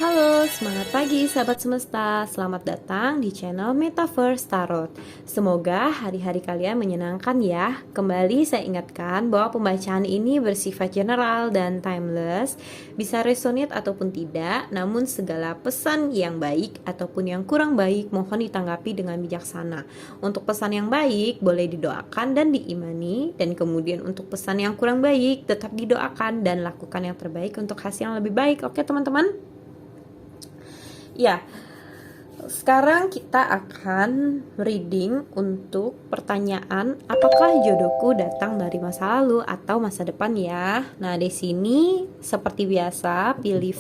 Halo, semangat pagi sahabat semesta. Selamat datang di channel Metaverse Tarot. Semoga hari-hari kalian menyenangkan ya. Kembali saya ingatkan bahwa pembacaan ini bersifat general dan timeless, bisa resonate ataupun tidak, namun segala pesan yang baik ataupun yang kurang baik mohon ditanggapi dengan bijaksana. Untuk pesan yang baik boleh didoakan dan diimani, dan kemudian untuk pesan yang kurang baik tetap didoakan dan lakukan yang terbaik untuk hasil yang lebih baik. Oke teman-teman? Ya, sekarang kita akan reading untuk pertanyaan apakah jodohku datang dari masa lalu atau masa depan ya. Nah, di sini seperti biasa pilih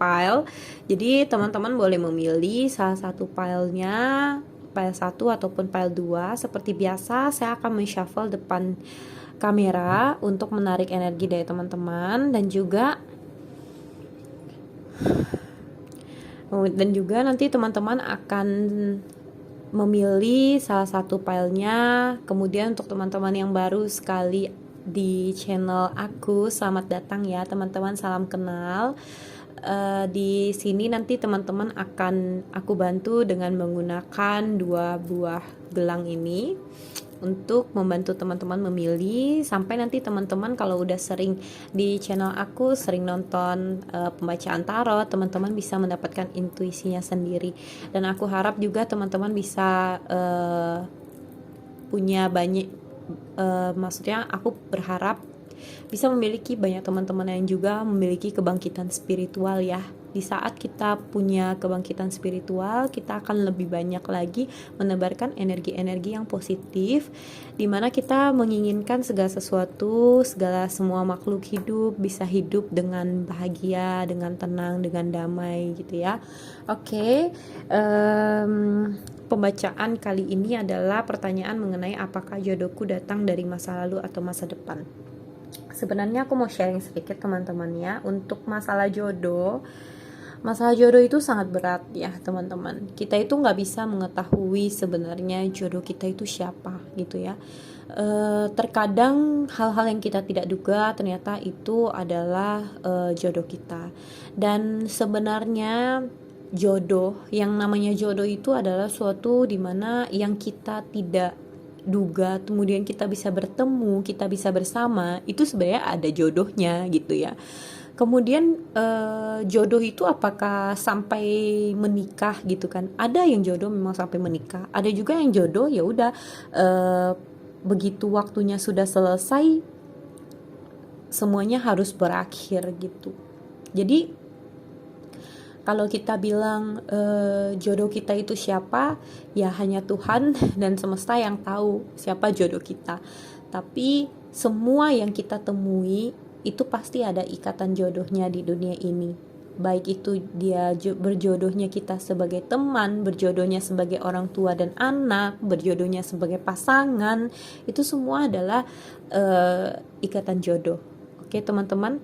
file. Jadi teman-teman boleh memilih salah satu filenya, file 1 ataupun file 2. Seperti biasa saya akan men-shuffle depan kamera untuk menarik energi dari teman-teman dan juga nanti teman-teman akan memilih salah satu filenya. Kemudian untuk teman-teman yang baru sekali di channel aku, selamat datang ya teman-teman, salam kenal. Di sini nanti teman-teman akan aku bantu dengan menggunakan 2 buah gelang ini untuk membantu teman-teman memilih, sampai nanti teman-teman kalau udah sering di channel aku, sering nonton pembacaan tarot, teman-teman bisa mendapatkan intuisinya sendiri. Dan aku harap juga teman-teman bisa punya banyak, maksudnya aku berharap bisa memiliki banyak teman-teman yang juga memiliki kebangkitan spiritual ya. Di saat kita punya kebangkitan spiritual, kita akan lebih banyak lagi menebarkan energi-energi yang positif, dimana kita menginginkan segala sesuatu, semua makhluk hidup bisa hidup dengan bahagia, dengan tenang, dengan damai gitu ya. Oke, pembacaan kali ini adalah pertanyaan mengenai apakah jodohku datang dari masa lalu atau masa depan. Sebenarnya aku mau sharing sedikit teman-teman ya. Untuk masalah jodoh itu sangat berat ya teman-teman. Kita itu nggak bisa mengetahui sebenarnya jodoh kita itu siapa gitu ya. Terkadang hal-hal yang kita tidak duga ternyata itu adalah jodoh kita. Dan sebenarnya yang namanya jodoh itu adalah suatu dimana yang kita tidak duga, kemudian kita bisa bertemu, kita bisa bersama, itu sebenarnya ada jodohnya gitu ya. Kemudian jodoh itu apakah sampai menikah gitu kan? Ada yang jodoh memang sampai menikah, ada juga yang jodoh ya udah begitu waktunya sudah selesai semuanya harus berakhir gitu. Jadi kalau kita bilang jodoh kita itu siapa, ya hanya Tuhan dan semesta yang tahu siapa jodoh kita. Tapi semua yang kita temui itu pasti ada ikatan jodohnya di dunia ini. Baik itu dia berjodohnya kita sebagai teman, berjodohnya sebagai orang tua dan anak, berjodohnya sebagai pasangan, itu semua adalah ikatan jodoh. Oke teman-teman,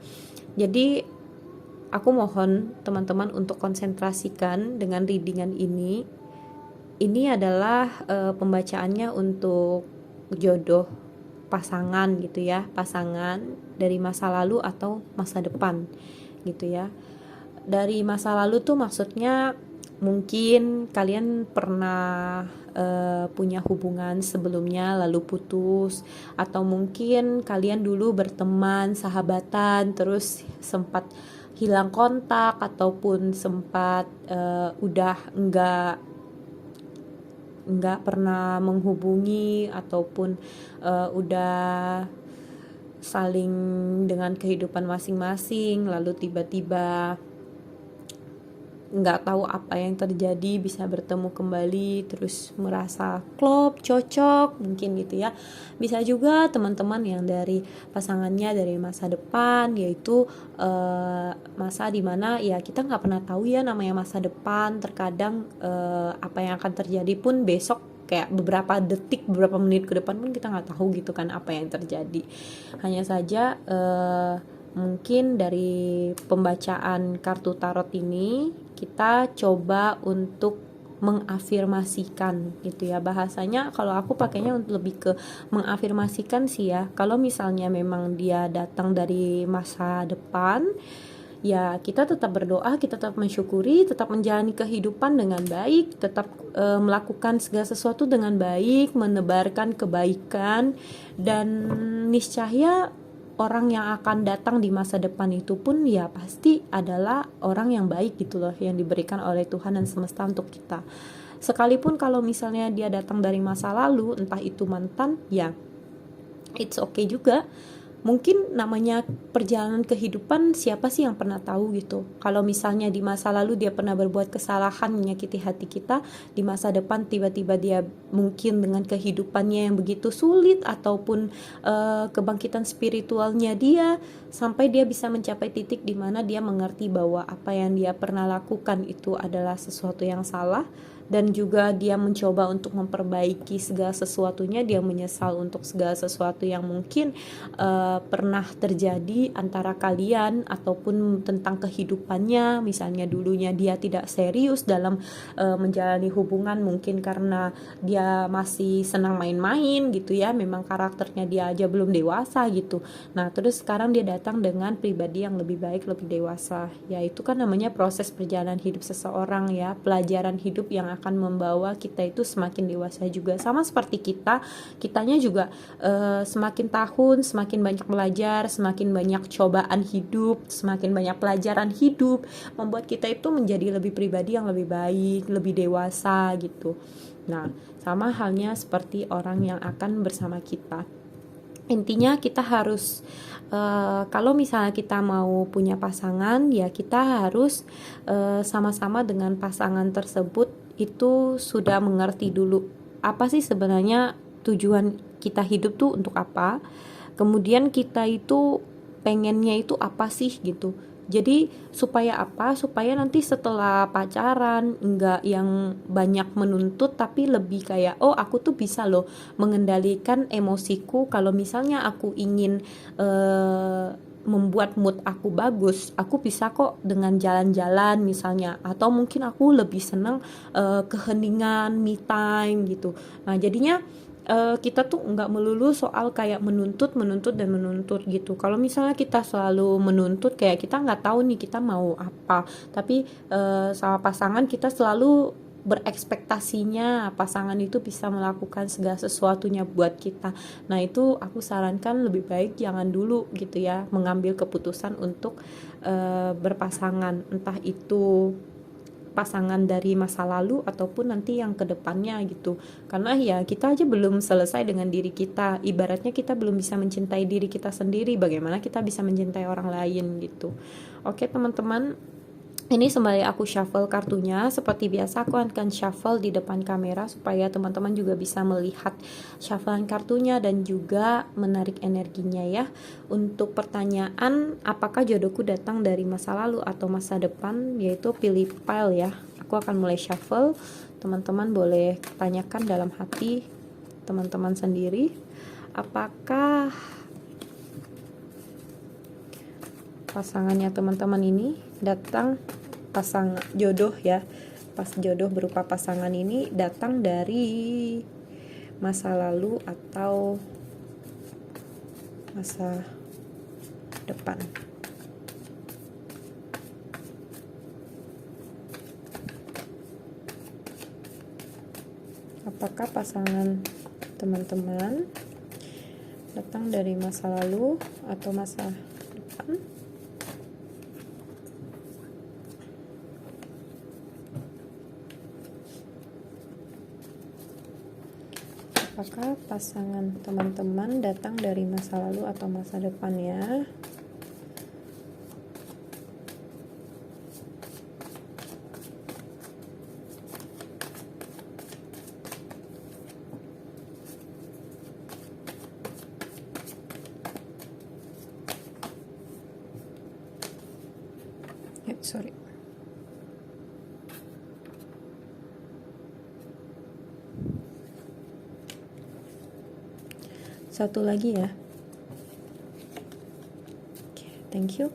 jadi aku mohon teman-teman untuk konsentrasikan dengan readingan ini. Ini adalah pembacaannya untuk jodoh pasangan gitu ya, pasangan dari masa lalu atau masa depan gitu ya. Dari masa lalu tuh maksudnya mungkin kalian pernah punya hubungan sebelumnya lalu putus, atau mungkin kalian dulu berteman, sahabatan, terus sempat hilang kontak ataupun sempat udah nggak pernah menghubungi ataupun udah saling dengan kehidupan masing-masing, lalu tiba-tiba nggak tahu apa yang terjadi, bisa bertemu kembali terus merasa klop, cocok mungkin gitu ya. Bisa juga teman-teman yang dari pasangannya dari masa depan, yaitu masa dimana ya kita nggak pernah tahu ya namanya masa depan. Terkadang apa yang akan terjadi pun besok, kayak beberapa detik, beberapa menit ke depan pun kita nggak tahu gitu kan apa yang terjadi. Hanya saja mungkin dari pembacaan kartu tarot ini kita coba untuk mengafirmasikan gitu ya. Bahasanya kalau aku pakainya untuk lebih ke mengafirmasikan sih ya. Kalau misalnya memang dia datang dari masa depan, ya kita tetap berdoa, kita tetap mensyukuri, tetap menjalani kehidupan dengan baik, tetap melakukan segala sesuatu dengan baik, menebarkan kebaikan, dan niscaya orang yang akan datang di masa depan itu pun ya pasti adalah orang yang baik gitu loh, yang diberikan oleh Tuhan dan semesta untuk kita. Sekalipun kalau misalnya dia datang dari masa lalu, entah itu mantan, ya it's okay juga. Mungkin namanya perjalanan kehidupan, siapa sih yang pernah tahu gitu. Kalau misalnya di masa lalu dia pernah berbuat kesalahan menyakiti hati kita, di masa depan tiba-tiba dia mungkin dengan kehidupannya yang begitu sulit, ataupun kebangkitan spiritualnya dia, sampai dia bisa mencapai titik di mana dia mengerti bahwa apa yang dia pernah lakukan itu adalah sesuatu yang salah, dan juga dia mencoba untuk memperbaiki segala sesuatunya, dia menyesal untuk segala sesuatu yang mungkin pernah terjadi antara kalian, ataupun tentang kehidupannya. Misalnya dulunya dia tidak serius dalam menjalani hubungan, mungkin karena dia masih senang main-main gitu ya, memang karakternya dia aja belum dewasa gitu. Nah terus sekarang dia datang dengan pribadi yang lebih baik, lebih dewasa. Ya itu kan namanya proses perjalanan hidup seseorang ya, pelajaran hidup yang akan membawa kita itu semakin dewasa juga. Sama seperti kitanya juga semakin tahun semakin banyak belajar, semakin banyak cobaan hidup, semakin banyak pelajaran hidup, membuat kita itu menjadi lebih pribadi yang lebih baik, lebih dewasa gitu. Nah sama halnya seperti orang yang akan bersama kita. Intinya kita harus kalau misalnya kita mau punya pasangan, ya kita harus sama-sama dengan pasangan tersebut itu sudah mengerti dulu apa sih sebenarnya tujuan kita hidup tuh untuk apa. Kemudian kita itu pengennya itu apa sih gitu. Jadi supaya apa? Supaya nanti setelah pacaran enggak yang banyak menuntut, tapi lebih kayak oh aku tuh bisa loh mengendalikan emosiku. Kalau misalnya aku ingin membuat mood aku bagus, aku bisa kok dengan jalan-jalan misalnya, atau mungkin aku lebih senang keheningan, me time gitu. Nah jadinya kita tuh nggak melulu soal kayak menuntut gitu. Kalau misalnya kita selalu menuntut, kayak kita nggak tahu nih kita mau apa, tapi sama pasangan kita selalu berekspektasinya pasangan itu bisa melakukan segala sesuatunya buat kita. Nah itu aku sarankan lebih baik jangan dulu gitu ya mengambil keputusan untuk berpasangan, entah itu pasangan dari masa lalu ataupun nanti yang kedepannya gitu. Karena ya kita aja belum selesai dengan diri kita, ibaratnya kita belum bisa mencintai diri kita sendiri, bagaimana kita bisa mencintai orang lain gitu. Oke teman-teman, ini sembari aku shuffle kartunya, seperti biasa aku akan shuffle di depan kamera supaya teman-teman juga bisa melihat shufflean kartunya dan juga menarik energinya ya. Untuk pertanyaan apakah jodohku datang dari masa lalu atau masa depan, yaitu pilih pile ya. Aku akan mulai shuffle, teman-teman boleh tanyakan dalam hati teman-teman sendiri, apakah pasangannya teman-teman ini datang, pasang jodoh ya, pas jodoh berupa pasangan ini datang dari masa lalu atau masa depan. Apakah pasangan teman-teman datang dari masa lalu atau masa depan? Apakah pasangan teman-teman datang dari masa lalu atau masa depan ya? Sorry. Satu lagi ya. Oke, thank you.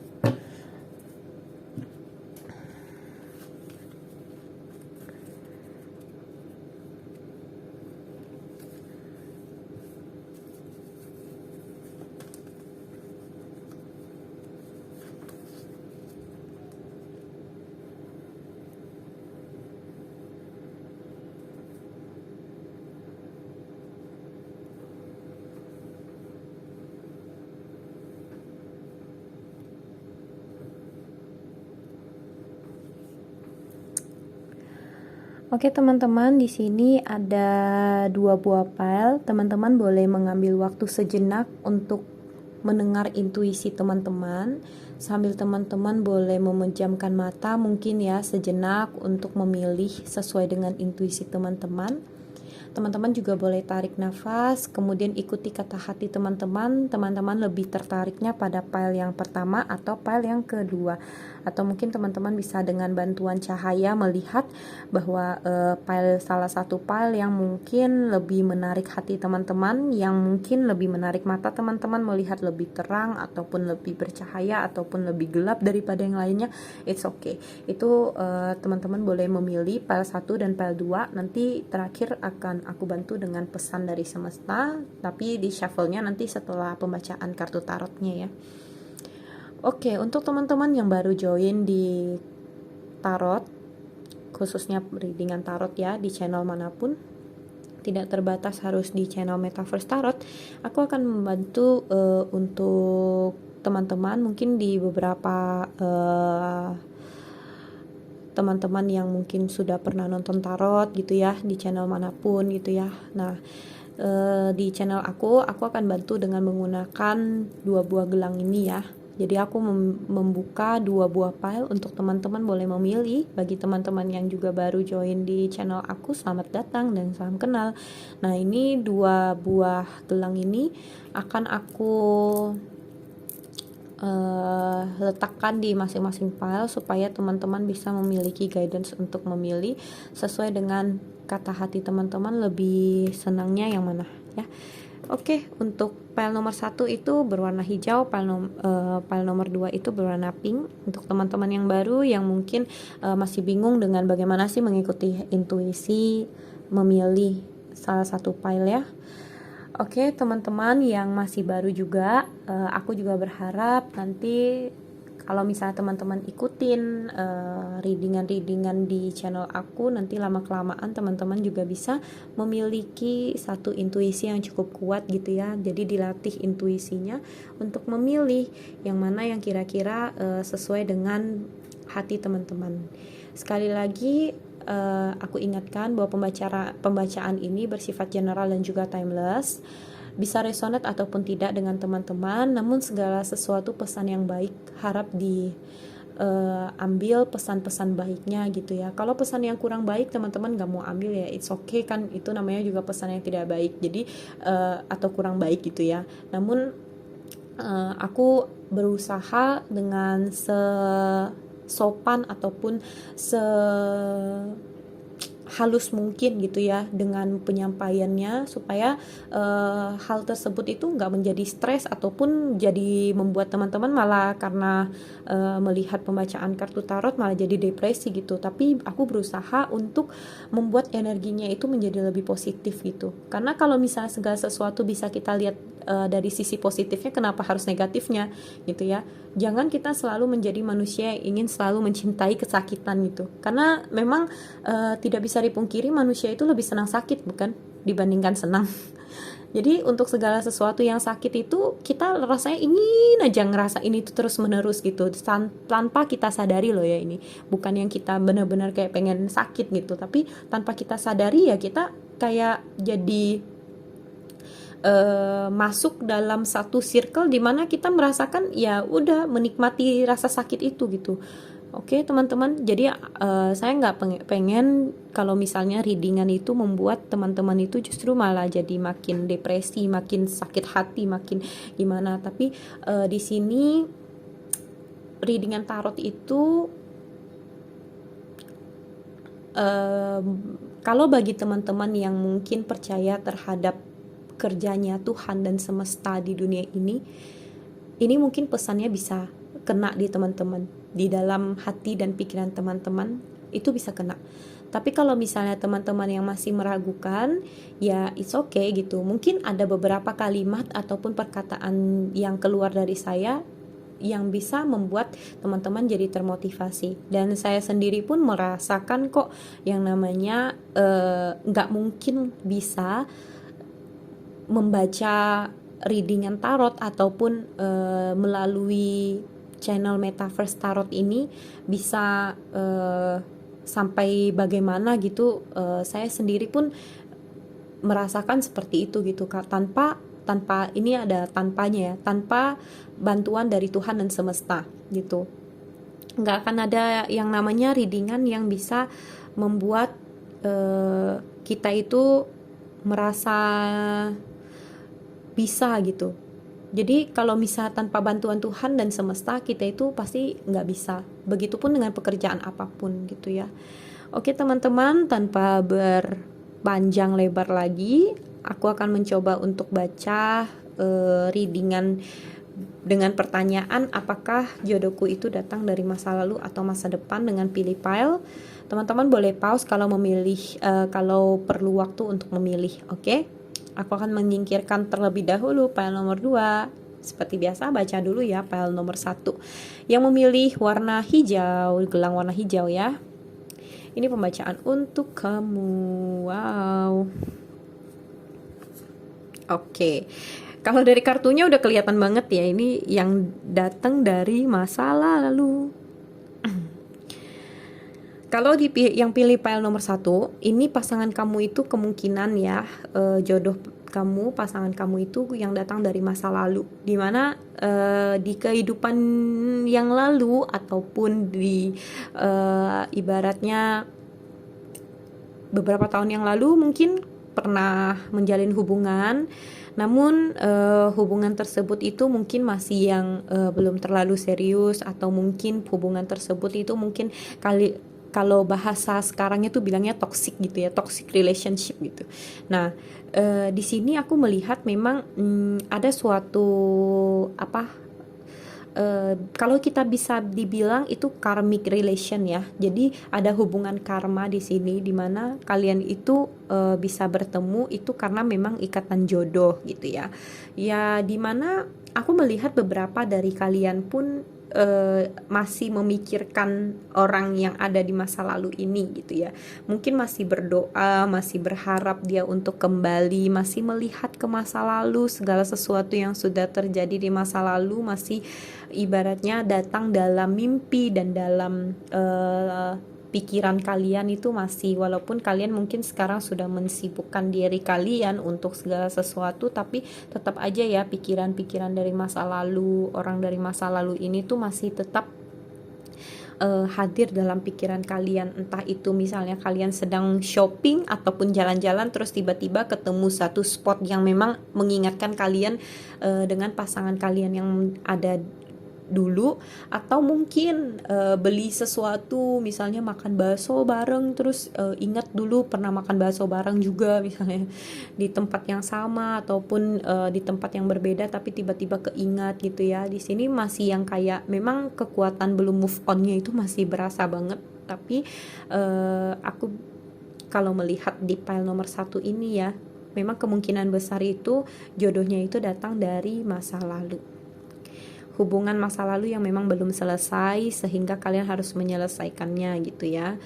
Oke teman-teman, di sini ada 2 buah file. Teman-teman boleh mengambil waktu sejenak untuk mendengar intuisi teman-teman. Sambil teman-teman boleh memejamkan mata mungkin ya sejenak untuk memilih sesuai dengan intuisi teman-teman. Teman-teman juga boleh tarik nafas, kemudian ikuti kata hati teman-teman. Teman-teman lebih tertariknya pada file yang pertama atau file yang kedua. Atau mungkin teman-teman bisa dengan bantuan cahaya melihat bahwa file salah satu file yang mungkin lebih menarik hati teman-teman, yang mungkin lebih menarik mata teman-teman melihat lebih terang ataupun lebih bercahaya ataupun lebih gelap daripada yang lainnya. It's okay. Itu teman-teman boleh memilih file 1 dan file 2. Nanti terakhir akan aku bantu dengan pesan dari semesta, tapi di shuffle-nya nanti setelah pembacaan kartu tarotnya ya. Oke, untuk teman-teman yang baru join di tarot, khususnya readingan tarot ya, di channel manapun, tidak terbatas harus di channel Metaverse Tarot, aku akan membantu untuk teman-teman mungkin di beberapa teman-teman yang mungkin sudah pernah nonton tarot gitu ya di channel manapun gitu ya. Nah, di channel aku akan bantu dengan menggunakan 2 buah gelang ini ya. Jadi aku membuka 2 buah file untuk teman-teman boleh memilih. Bagi teman-teman yang juga baru join di channel aku, selamat datang dan salam kenal. Nah, ini 2 buah gelang ini akan aku letakkan di masing-masing file supaya teman-teman bisa memiliki guidance untuk memilih sesuai dengan kata hati teman-teman lebih senangnya yang mana ya. Oke, untuk file nomor 1 itu berwarna hijau, file nomor 2 itu berwarna pink. Untuk teman-teman yang baru yang mungkin masih bingung dengan bagaimana sih mengikuti intuisi memilih salah satu file ya. Oke, teman-teman yang masih baru juga, aku juga berharap nanti kalau misalnya teman-teman ikutin readingan-readingan di channel aku, nanti lama-kelamaan teman-teman juga bisa memiliki satu intuisi yang cukup kuat gitu ya. Jadi dilatih intuisinya untuk memilih yang mana yang kira-kira sesuai dengan hati teman-teman. Sekali lagi, aku ingatkan bahwa pembacaan ini bersifat general dan juga timeless, bisa resonate ataupun tidak dengan teman-teman, namun segala sesuatu pesan yang baik harap ambil pesan-pesan baiknya gitu ya. Kalau pesan yang kurang baik teman-teman gak mau ambil ya, it's okay kan, itu namanya juga pesan yang tidak baik, jadi atau kurang baik gitu ya. Namun aku berusaha dengan sopan ataupun halus mungkin gitu ya dengan penyampaiannya supaya hal tersebut itu nggak menjadi stres ataupun jadi membuat teman-teman malah karena melihat pembacaan kartu tarot malah jadi depresi gitu. Tapi aku berusaha untuk membuat energinya itu menjadi lebih positif gitu, karena kalau misalnya segala sesuatu bisa kita lihat dari sisi positifnya, kenapa harus negatifnya gitu ya. Jangan kita selalu menjadi manusia yang ingin selalu mencintai kesakitan gitu, karena memang tidak bisa dipungkiri manusia itu lebih senang sakit bukan dibandingkan senang. Jadi untuk segala sesuatu yang sakit itu kita rasanya ingin aja ngerasain itu terus menerus gitu tanpa kita sadari loh ya, ini bukan yang kita benar-benar kayak pengen sakit gitu, tapi tanpa kita sadari ya kita kayak jadi masuk dalam satu circle di mana kita merasakan ya udah menikmati rasa sakit itu gitu. Oke teman-teman, jadi saya nggak pengen kalau misalnya readingan itu membuat teman-teman itu justru malah jadi makin depresi, makin sakit hati, makin gimana. Tapi di sini readingan tarot itu kalau bagi teman-teman yang mungkin percaya terhadap kerjanya Tuhan dan semesta di dunia ini mungkin pesannya bisa kena di teman-teman, di dalam hati dan pikiran teman-teman itu bisa kena. Tapi kalau misalnya teman-teman yang masih meragukan, ya it's okay gitu. Mungkin ada beberapa kalimat ataupun perkataan yang keluar dari saya yang bisa membuat teman-teman jadi termotivasi. Dan saya sendiri pun merasakan kok yang namanya gak mungkin bisa membaca readingan tarot ataupun melalui channel Metaverse Tarot ini bisa sampai bagaimana gitu, saya sendiri pun merasakan seperti itu gitu Kak, tanpa ini ada tanpanya ya, tanpa bantuan dari Tuhan dan semesta gitu. Nggak akan ada yang namanya readingan yang bisa membuat kita itu merasa bisa gitu. Jadi kalau misal tanpa bantuan Tuhan dan semesta, kita itu pasti nggak bisa. Begitupun dengan pekerjaan apapun gitu ya. Oke teman-teman, tanpa berpanjang lebar lagi, aku akan mencoba untuk baca readingan dengan pertanyaan apakah jodohku itu datang dari masa lalu atau masa depan dengan pilih pile. Teman-teman boleh pause kalau memilih, kalau perlu waktu untuk memilih, oke? Aku akan menyingkirkan terlebih dahulu pile nomor 2. Seperti biasa baca dulu ya pile nomor 1. Yang memilih warna hijau, gelang warna hijau ya. Ini pembacaan untuk kamu. Wow. Oke. Kalau dari kartunya udah kelihatan banget ya, ini yang datang dari masa lalu. Kalau yang pilih pile nomor 1, ini pasangan kamu itu kemungkinan ya, jodoh kamu, pasangan kamu itu yang datang dari masa lalu, dimana di kehidupan yang lalu ataupun di ibaratnya beberapa tahun yang lalu mungkin pernah menjalin hubungan, namun hubungan tersebut itu mungkin masih yang belum terlalu serius, atau mungkin hubungan tersebut itu mungkin kalau bahasa sekarangnya tuh bilangnya toxic gitu ya, toxic relationship gitu. Nah, di sini aku melihat memang ada suatu kalau kita bisa dibilang itu karmic relation ya. Jadi ada hubungan karma di sini, dimana kalian itu bisa bertemu itu karena memang ikatan jodoh gitu ya. Ya, dimana aku melihat beberapa dari kalian pun masih memikirkan orang yang ada di masa lalu ini gitu ya. Mungkin masih berdoa, masih berharap dia untuk kembali, masih melihat ke masa lalu, segala sesuatu yang sudah terjadi di masa lalu masih ibaratnya datang dalam mimpi dan dalam pikiran kalian itu masih, walaupun kalian mungkin sekarang sudah mensibukkan diri kalian untuk segala sesuatu, tapi tetap aja ya pikiran-pikiran dari masa lalu, orang dari masa lalu ini tuh masih tetap hadir dalam pikiran kalian. Entah itu misalnya kalian sedang shopping ataupun jalan-jalan, terus tiba-tiba ketemu satu spot yang memang mengingatkan kalian dengan pasangan kalian yang ada dulu, atau mungkin beli sesuatu, misalnya makan bakso bareng, terus ingat dulu pernah makan bakso bareng juga misalnya di tempat yang sama ataupun di tempat yang berbeda, tapi tiba-tiba keingat gitu ya. Di sini masih yang kayak memang kekuatan belum move onnya itu masih berasa banget, tapi aku kalau melihat di pile nomor 1 ini ya, memang kemungkinan besar itu jodohnya itu datang dari masa lalu. Hubungan masa lalu yang memang belum selesai sehingga kalian harus menyelesaikannya gitu ya.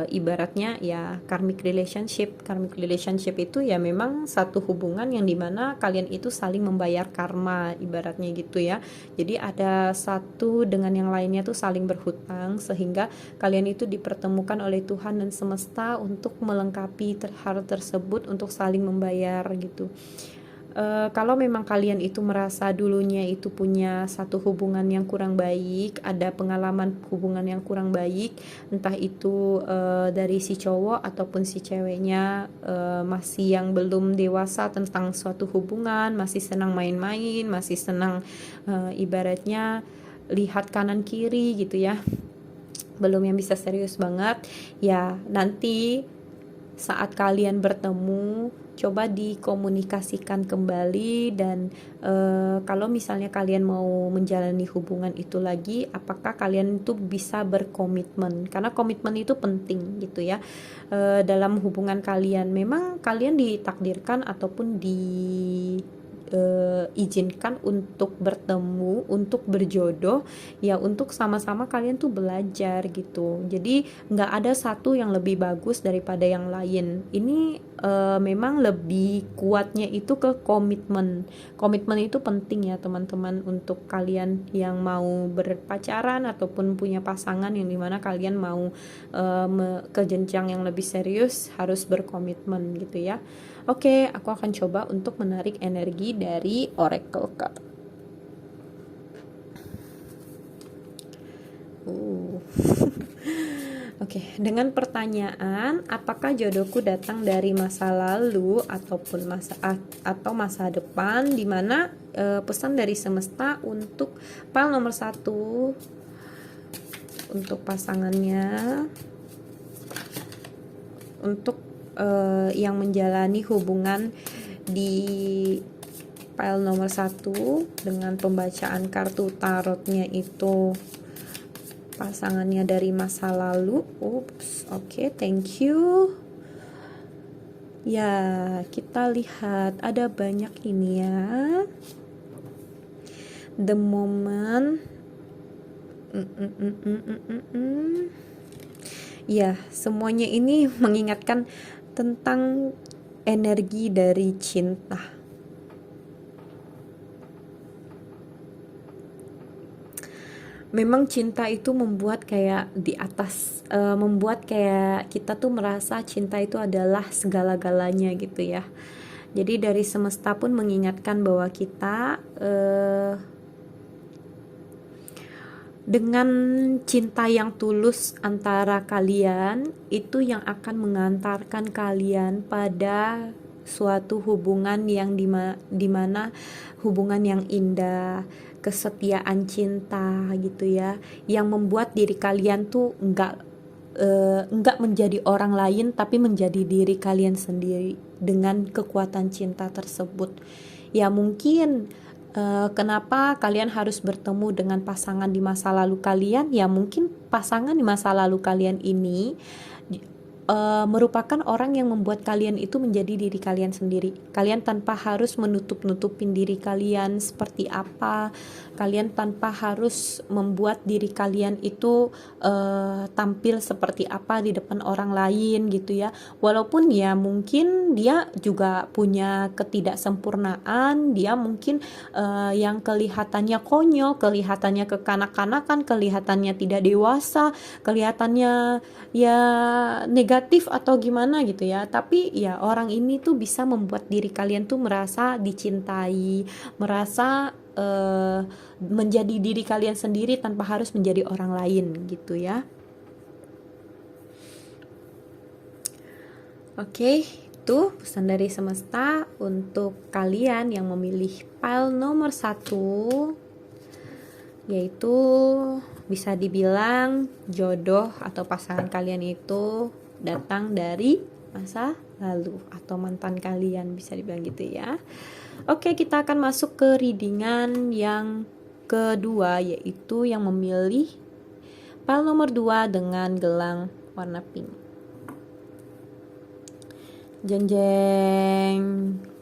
Ibaratnya ya karmic relationship itu ya memang satu hubungan yang dimana kalian itu saling membayar karma, ibaratnya gitu ya. Jadi ada satu dengan yang lainnya tuh saling berhutang, sehingga kalian itu dipertemukan oleh Tuhan dan semesta untuk melengkapi hal tersebut, untuk saling membayar gitu. Kalau memang kalian itu merasa dulunya itu punya satu hubungan yang kurang baik, ada pengalaman hubungan yang kurang baik, entah itu dari si cowok ataupun si ceweknya masih yang belum dewasa tentang suatu hubungan, masih senang main-main, masih senang ibaratnya lihat kanan kiri gitu ya, belum yang bisa serius banget ya. Nanti saat kalian bertemu, coba dikomunikasikan kembali, dan kalau misalnya kalian mau menjalani hubungan itu lagi, apakah kalian itu bisa berkomitmen, karena komitmen itu penting gitu ya. Dalam hubungan kalian memang kalian ditakdirkan ataupun diizinkan untuk bertemu, untuk berjodoh, ya untuk sama-sama kalian tuh belajar gitu. Jadi nggak ada satu yang lebih bagus daripada yang lain. Ini memang lebih kuatnya itu ke komitmen. Komitmen itu penting ya teman-teman, untuk kalian yang mau berpacaran ataupun punya pasangan yang dimana kalian mau ke jenjang yang lebih serius, harus berkomitmen gitu ya. Oke, aku akan coba untuk menarik energi dari Oracle Card. Oke, dengan pertanyaan apakah jodohku datang dari masa lalu ataupun masa depan, di mana pesan dari semesta untuk pile nomor 1 untuk pasangannya, untuk yang menjalani hubungan di pile nomor 1 dengan pembacaan kartu tarotnya itu pasangannya dari masa lalu. Oke, thank you. Ya, kita lihat ada banyak ini ya. The moment. Ya, semuanya ini mengingatkan tentang energi dari cinta. Memang cinta itu membuat kayak di atas, membuat kayak kita tuh merasa cinta itu adalah segala-galanya gitu ya. Jadi dari semesta pun mengingatkan bahwa kita dengan cinta yang tulus antara kalian itu yang akan mengantarkan kalian pada suatu hubungan yang dimana hubungan yang indah, kesetiaan cinta gitu ya, yang membuat diri kalian tuh enggak menjadi orang lain tapi menjadi diri kalian sendiri dengan kekuatan cinta tersebut. Ya mungkin kenapa kalian harus bertemu dengan pasangan di masa lalu kalian? Ya mungkin pasangan di masa lalu kalian ini merupakan orang yang membuat kalian itu menjadi diri kalian sendiri. Kalian tanpa harus menutup-nutupin diri kalian seperti apa. Kalian tanpa harus membuat diri kalian itu tampil seperti apa di depan orang lain gitu ya. Walaupun ya mungkin dia juga punya ketidaksempurnaan, dia mungkin yang kelihatannya konyol, kelihatannya kekanak-kanakan, kelihatannya tidak dewasa, kelihatannya ya negatif atau gimana gitu ya. Tapi ya orang ini tuh bisa membuat diri kalian tuh merasa dicintai, merasa menjadi diri kalian sendiri tanpa harus menjadi orang lain gitu ya. Oke, itu pesan dari semesta untuk kalian yang memilih pile nomor 1, yaitu bisa dibilang jodoh atau pasangan kalian itu datang dari masa lalu atau mantan kalian, bisa dibilang gitu ya. Oke, kita akan masuk ke readingan yang kedua, yaitu yang memilih pile nomor 2 dengan gelang warna pink. Jeng jeng.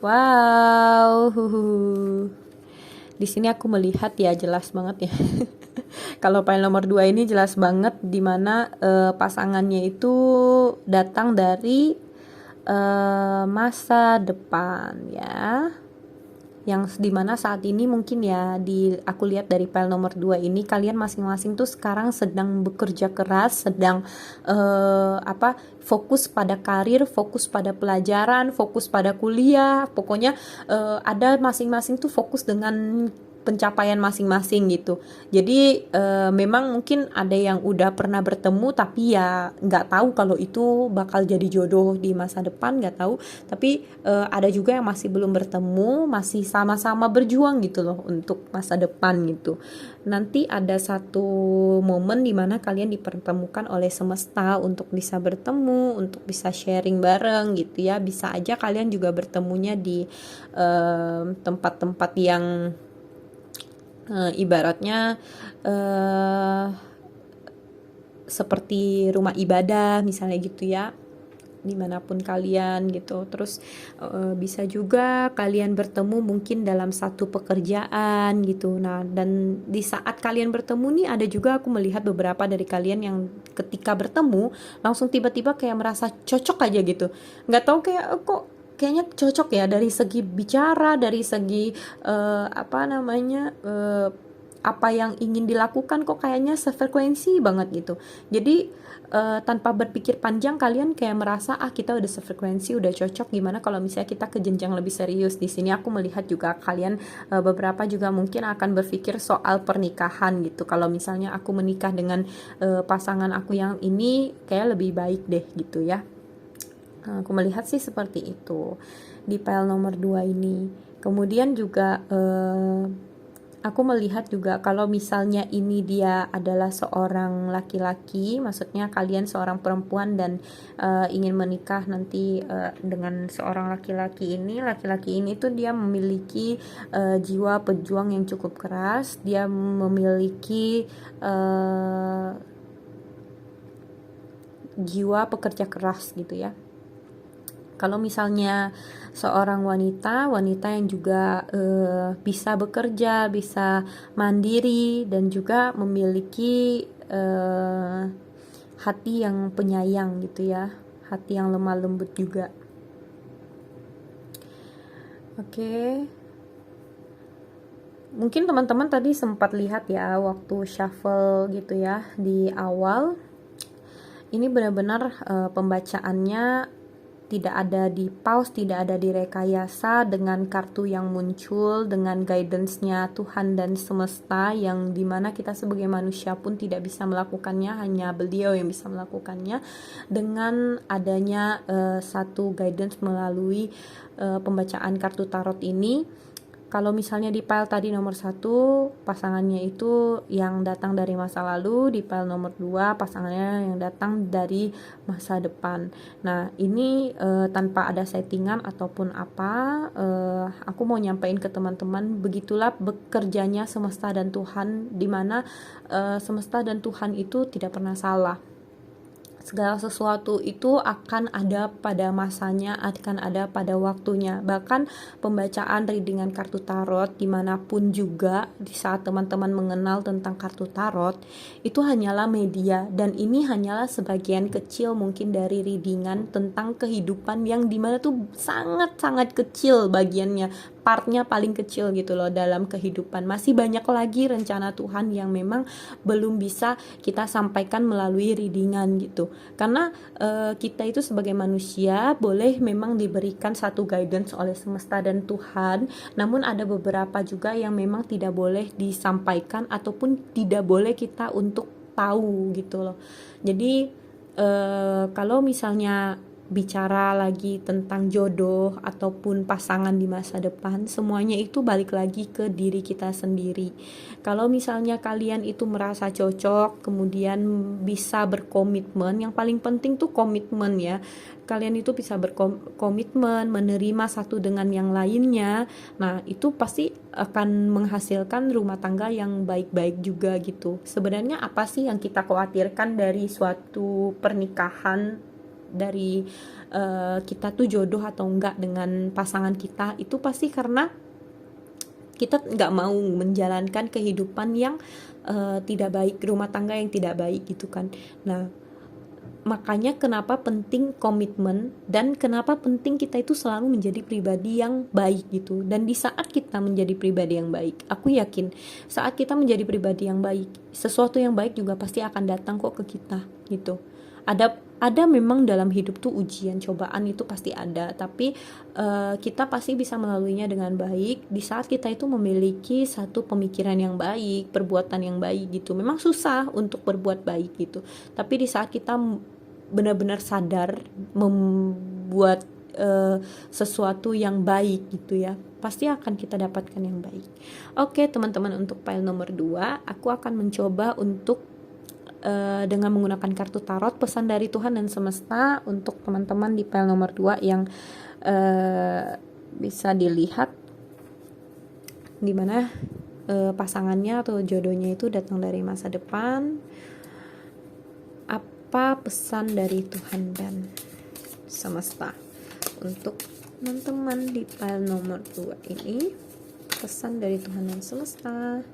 Wow. Di sini aku melihat ya jelas banget ya. Kalau pile nomor 2 ini jelas banget dimana pasangannya itu datang dari masa depan ya, yang dimana saat ini mungkin ya aku lihat dari pile nomor 2 ini kalian masing-masing tuh sekarang sedang bekerja keras, sedang fokus pada karir, fokus pada pelajaran, fokus pada kuliah, pokoknya ada masing-masing tuh fokus dengan pencapaian masing-masing gitu. Jadi memang mungkin ada yang udah pernah bertemu tapi ya nggak tahu kalau itu bakal jadi jodoh di masa depan, nggak tahu. Tapi ada juga yang masih belum bertemu, masih sama-sama berjuang gitu loh untuk masa depan gitu. Nanti ada satu momen dimana kalian dipertemukan oleh semesta untuk bisa bertemu, untuk bisa sharing bareng gitu ya. Bisa aja kalian juga bertemunya di tempat-tempat yang ibaratnya seperti rumah ibadah misalnya gitu ya. dimanapun kalian gitu. Terus bisa juga kalian bertemu mungkin dalam satu pekerjaan gitu. Nah, dan di saat kalian bertemu nih, ada juga aku melihat beberapa dari kalian yang ketika bertemu langsung tiba-tiba kayak merasa cocok aja gitu. Nggak tahu kayak kok kayaknya cocok ya, dari segi bicara, dari segi apa yang ingin dilakukan kok kayaknya sefrekuensi banget gitu. Jadi tanpa berpikir panjang kalian kayak merasa kita udah sefrekuensi, udah cocok. Gimana kalau misalnya kita ke jenjang lebih serius? Di sini aku melihat juga kalian beberapa juga mungkin akan berpikir soal pernikahan gitu. Kalau misalnya aku menikah dengan pasangan aku yang ini kayak lebih baik deh gitu ya. Aku melihat sih seperti itu di pile nomor 2 ini. Kemudian juga aku melihat juga kalau misalnya ini dia adalah seorang laki-laki, maksudnya kalian seorang perempuan dan ingin menikah nanti dengan seorang laki-laki ini tuh dia memiliki jiwa pejuang yang cukup keras, dia memiliki jiwa pekerja keras gitu ya. Kalau misalnya seorang wanita yang juga bisa bekerja, bisa mandiri, dan juga memiliki hati yang penyayang gitu ya, hati yang lemah lembut juga. Oke. Mungkin teman-teman tadi sempat lihat ya waktu shuffle gitu ya di awal. Ini benar-benar pembacaannya tidak ada di pause, tidak ada di rekayasa, dengan kartu yang muncul, dengan guidance-nya Tuhan dan semesta, yang dimana kita sebagai manusia pun tidak bisa melakukannya, hanya beliau yang bisa melakukannya, dengan adanya satu guidance melalui pembacaan kartu tarot ini. Kalau misalnya di pile tadi nomor 1 pasangannya itu yang datang dari masa lalu, di pile nomor 2 pasangannya yang datang dari masa depan. Nah ini tanpa ada settingan ataupun apa, aku mau nyampein ke teman-teman, begitulah bekerjanya semesta dan Tuhan, dimana semesta dan Tuhan itu tidak pernah salah. Segala sesuatu itu akan ada pada masanya, akan ada pada waktunya. Bahkan pembacaan readingan kartu tarot dimanapun juga, di saat teman-teman mengenal tentang kartu tarot, itu hanyalah media, dan ini hanyalah sebagian kecil mungkin dari readingan tentang kehidupan yang dimana tuh sangat-sangat kecil bagiannya, partnya paling kecil gitu loh dalam kehidupan. Masih banyak lagi rencana Tuhan yang memang belum bisa kita sampaikan melalui readingan gitu. Karena kita itu sebagai manusia boleh memang diberikan satu guidance oleh semesta dan Tuhan, namun ada beberapa juga yang memang tidak boleh disampaikan ataupun tidak boleh kita untuk tahu gitu loh. Jadi kalau misalnya bicara lagi tentang jodoh ataupun pasangan di masa depan, semuanya itu balik lagi ke diri kita sendiri. Kalau misalnya kalian itu merasa cocok, kemudian bisa berkomitmen, yang paling penting tuh komitmen ya. Kalian itu bisa berkomitmen, menerima satu dengan yang lainnya. Nah, itu pasti akan menghasilkan rumah tangga yang baik-baik juga gitu. Sebenarnya apa sih yang kita khawatirkan dari suatu pernikahan, dari kita tuh jodoh atau enggak dengan pasangan kita? Itu pasti karena kita nggak mau menjalankan kehidupan yang tidak baik, rumah tangga yang tidak baik gitu kan. Nah, makanya kenapa penting komitmen, dan kenapa penting kita itu selalu menjadi pribadi yang baik gitu. Dan di saat kita menjadi pribadi yang baik, aku yakin saat kita menjadi pribadi yang baik, sesuatu yang baik juga pasti akan datang kok ke kita gitu. Ada memang dalam hidup tuh ujian, cobaan itu pasti ada, tapi kita pasti bisa melaluinya dengan baik di saat kita itu memiliki satu pemikiran yang baik, perbuatan yang baik gitu. Memang susah untuk berbuat baik gitu, tapi di saat kita benar-benar sadar membuat sesuatu yang baik gitu ya, pasti akan kita dapatkan yang baik. Oke teman-teman, untuk file nomor 2 aku akan mencoba untuk dengan menggunakan kartu tarot pesan dari Tuhan dan semesta untuk teman-teman di file nomor 2 yang bisa dilihat dimana pasangannya atau jodohnya itu datang dari masa depan. Apa pesan dari Tuhan dan semesta. Untuk teman-teman di file nomor 2 ini, pesan dari Tuhan dan semesta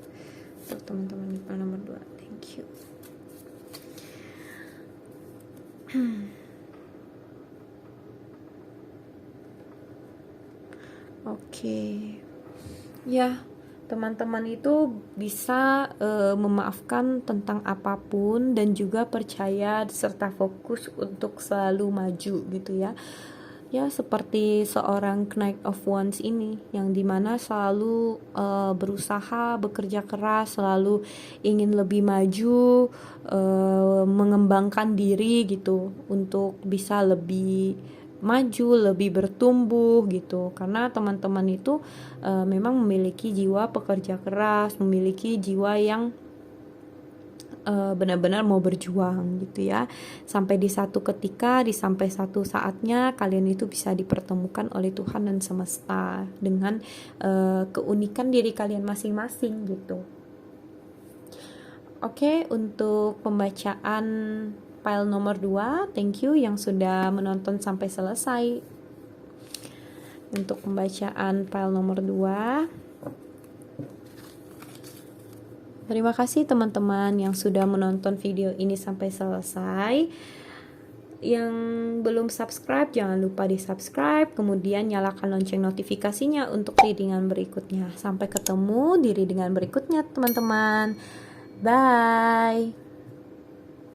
untuk teman-teman di file nomor 2. Thank you. Oke. Ya, teman-teman itu bisa memaafkan tentang apapun dan juga percaya serta fokus untuk selalu maju gitu ya. Ya, seperti seorang Knight of Wands ini yang dimana selalu berusaha, bekerja keras, selalu ingin lebih maju, mengembangkan diri gitu untuk bisa lebih maju, lebih bertumbuh gitu. Karena teman-teman itu memang memiliki jiwa pekerja keras, memiliki jiwa yang benar-benar mau berjuang gitu ya. Sampai di satu ketika, sampai satu saatnya kalian itu bisa dipertemukan oleh Tuhan dan semesta dengan keunikan diri kalian masing-masing gitu. Oke, untuk pembacaan file nomor 2, thank you yang sudah menonton sampai selesai. Untuk pembacaan file nomor 2, terima kasih teman-teman yang sudah menonton video ini sampai selesai. Yang belum subscribe, jangan lupa di subscribe, kemudian nyalakan lonceng notifikasinya untuk readingan berikutnya. Sampai ketemu di readingan berikutnya teman-teman. Bye.